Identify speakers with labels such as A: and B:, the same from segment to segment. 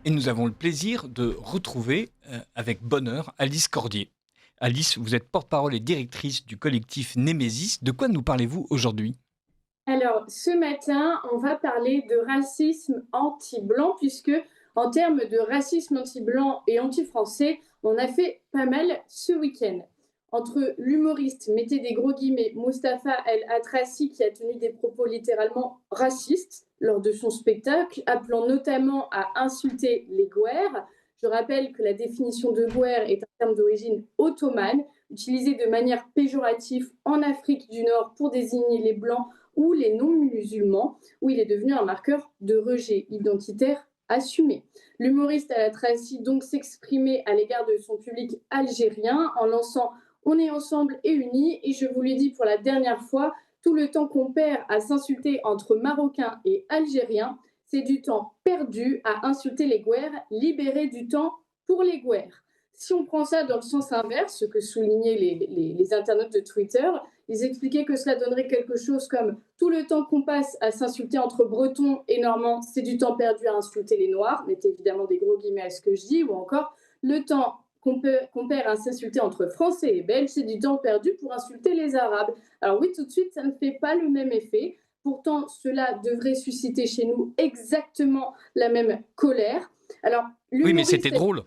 A: Et nous avons le plaisir de retrouver avec bonheur Alice Cordier. Alice, vous êtes porte-parole et directrice du collectif Némésis. De quoi nous parlez-vous aujourd'hui?
B: Alors, ce matin, on va parler de racisme anti-blanc, puisque en termes de racisme anti-blanc et anti-français, on a fait pas mal ce week-end. Entre l'humoriste, mettez des gros guillemets, Mustapha El Atrassi, qui a tenu des propos littéralement racistes lors de son spectacle, appelant notamment à insulter les Gouers. Je rappelle que la définition de Gouer est un terme d'origine ottomane, utilisé de manière péjorative en Afrique du Nord pour désigner les Blancs ou les non-musulmans, où il est devenu un marqueur de rejet identitaire assumé. L'humoriste Al Tracy donc s'exprimait à l'égard de son public algérien en lançant On est ensemble et unis, et je vous le dis pour la dernière fois, tout le temps qu'on perd à s'insulter entre Marocains et Algériens, c'est du temps perdu à insulter les Gouers, libérer du temps pour les Gouers. Si on prend ça dans le sens inverse, ce que soulignaient les internautes de Twitter, ils expliquaient que cela donnerait quelque chose comme tout le temps qu'on passe à s'insulter entre Bretons et Normands, c'est du temps perdu à insulter les Noirs, mettez évidemment des gros guillemets à ce que je dis, ou encore le temps qu'on perd à s'insulter entre Français et Belges, c'est du temps perdu pour insulter les Arabes. Alors oui, tout de suite, ça ne fait pas le même effet. Pourtant, cela devrait susciter chez nous exactement la même colère. Alors,
A: Oui, mais c'était
B: l'humoriste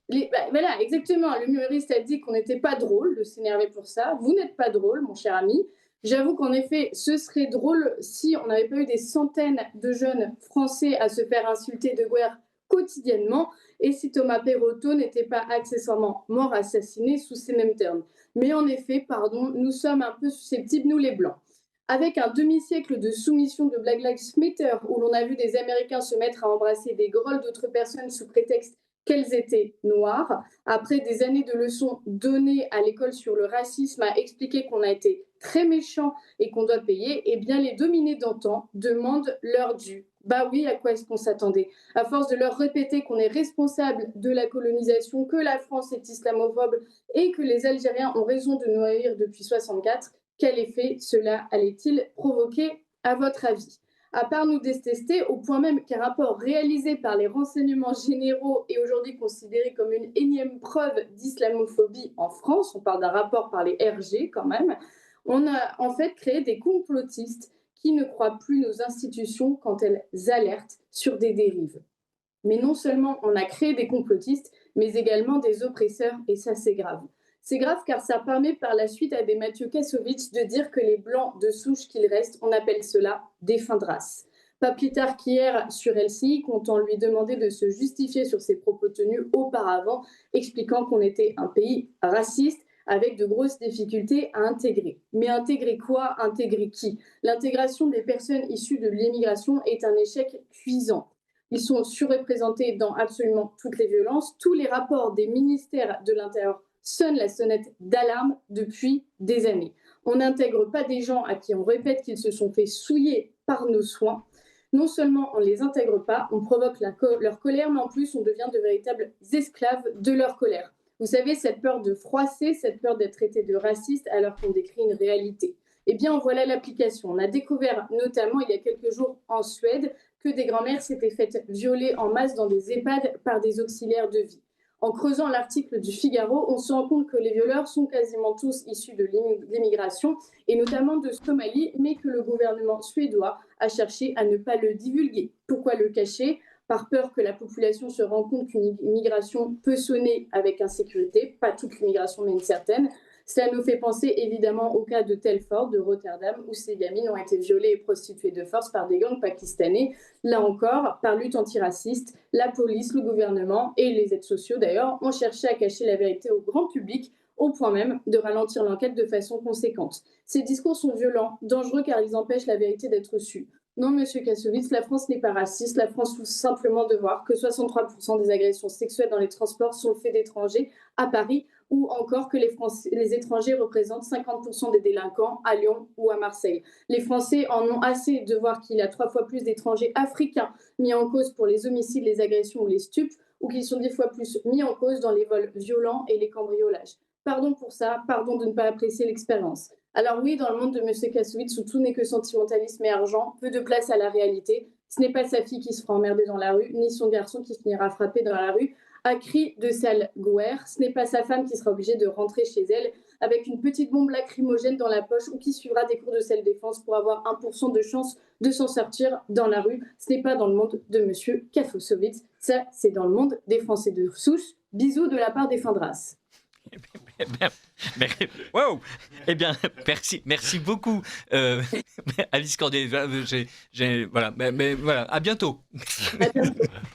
A: drôle.
B: voilà, exactement. L'humoriste a dit qu'on n'était pas drôle de s'énerver pour ça. Vous n'êtes pas drôle, mon cher ami. J'avoue qu'en effet, ce serait drôle si on n'avait pas eu des centaines de jeunes Français à se faire insulter de guerre quotidiennement et si Thomas Perrotto n'était pas accessoirement mort assassiné sous ces mêmes termes. Mais en effet, pardon, nous sommes un peu susceptibles, nous les Blancs. Avec un demi-siècle de soumission de Black Lives Matter, où l'on a vu des Américains se mettre à embrasser des grolles d'autres personnes sous prétexte qu'elles étaient noires, après des années de leçons données à l'école sur le racisme, à expliquer qu'on a été très méchant et qu'on doit payer, eh bien les dominés d'antan demandent leur dû. Bah oui, à quoi est-ce qu'on s'attendait? À force de leur répéter qu'on est responsable de la colonisation, que la France est islamophobe et que les Algériens ont raison de nous haïr depuis 64, quel effet cela allait-il provoquer à votre avis? À part nous détester, au point même qu'un rapport réalisé par les renseignements généraux est aujourd'hui considéré comme une énième preuve d'islamophobie en France, on parle d'un rapport par les RG quand même, on a en fait créé des complotistes qui ne croient plus nos institutions quand elles alertent sur des dérives. Mais non seulement on a créé des complotistes, mais également des oppresseurs, et ça c'est grave. C'est grave car ça permet par la suite à des Mathieu Kassovitch de dire que les blancs de souche qu'il reste, on appelle cela des fins de race. Pas plus tard qu'hier sur LCI, quand on lui demandait de se justifier sur ses propos tenus auparavant, expliquant qu'on était un pays raciste avec de grosses difficultés à intégrer. Mais intégrer quoi? Intégrer qui? L'intégration des personnes issues de l'immigration est un échec cuisant. Ils sont surreprésentés dans absolument toutes les violences. Tous les rapports des ministères de l'Intérieur sonnent la sonnette d'alarme depuis des années. On n'intègre pas des gens à qui on répète qu'ils se sont fait souiller par nos soins. Non seulement on ne les intègre pas, on provoque leur colère, mais en plus on devient de véritables esclaves de leur colère. Vous savez, cette peur de froisser, cette peur d'être traité de raciste alors qu'on décrit une réalité. Eh bien, voilà l'application. On a découvert notamment il y a quelques jours en Suède que des grand-mères s'étaient faites violer en masse dans des EHPAD par des auxiliaires de vie. En creusant l'article du Figaro, on se rend compte que les violeurs sont quasiment tous issus de l'immigration, et notamment de Somalie, mais que le gouvernement suédois a cherché à ne pas le divulguer. Pourquoi le cacher? Par peur que la population se rende compte qu'une immigration peut sonner avec insécurité, pas toute l'immigration, mais une certaine. Cela nous fait penser évidemment au cas de Telford, de Rotterdam, où ces gamines ont été violées et prostituées de force par des gangs pakistanais. Là encore, par lutte antiraciste, la police, le gouvernement et les aides sociaux d'ailleurs ont cherché à cacher la vérité au grand public, au point même de ralentir l'enquête de façon conséquente. Ces discours sont violents, dangereux car ils empêchent la vérité d'être sue. Non, monsieur Kassovitz, la France n'est pas raciste. La France souffre simplement de voir que 63% des agressions sexuelles dans les transports sont faites d'étrangers à Paris, ou encore que les étrangers représentent 50% des délinquants à Lyon ou à Marseille. Les Français en ont assez de voir qu'il y a 3 fois plus d'étrangers africains mis en cause pour les homicides, les agressions ou les stupes, ou qu'ils sont 10 fois plus mis en cause dans les vols violents et les cambriolages. Pardon pour ça, pardon de ne pas apprécier l'expérience. Alors oui, dans le monde de M. Kassovitz, où tout n'est que sentimentalisme et argent, peu de place à la réalité, Ce n'est pas sa fille qui se fera emmerder dans la rue, ni son garçon qui finira frappé dans la rue à cris de sale gouère. Ce n'est pas sa femme qui sera obligée de rentrer chez elle avec une petite bombe lacrymogène dans la poche ou qui suivra des cours de self-défense pour avoir 1% de chance de s'en sortir dans la rue. Ce n'est pas dans le monde de Monsieur Kafosovitz, ça c'est dans le monde des Français de souche. Bisous de la part des fins de race.
A: Wow. Eh bien, merci beaucoup, Alice Cordier. Voilà, voilà, à bientôt.
B: À bientôt.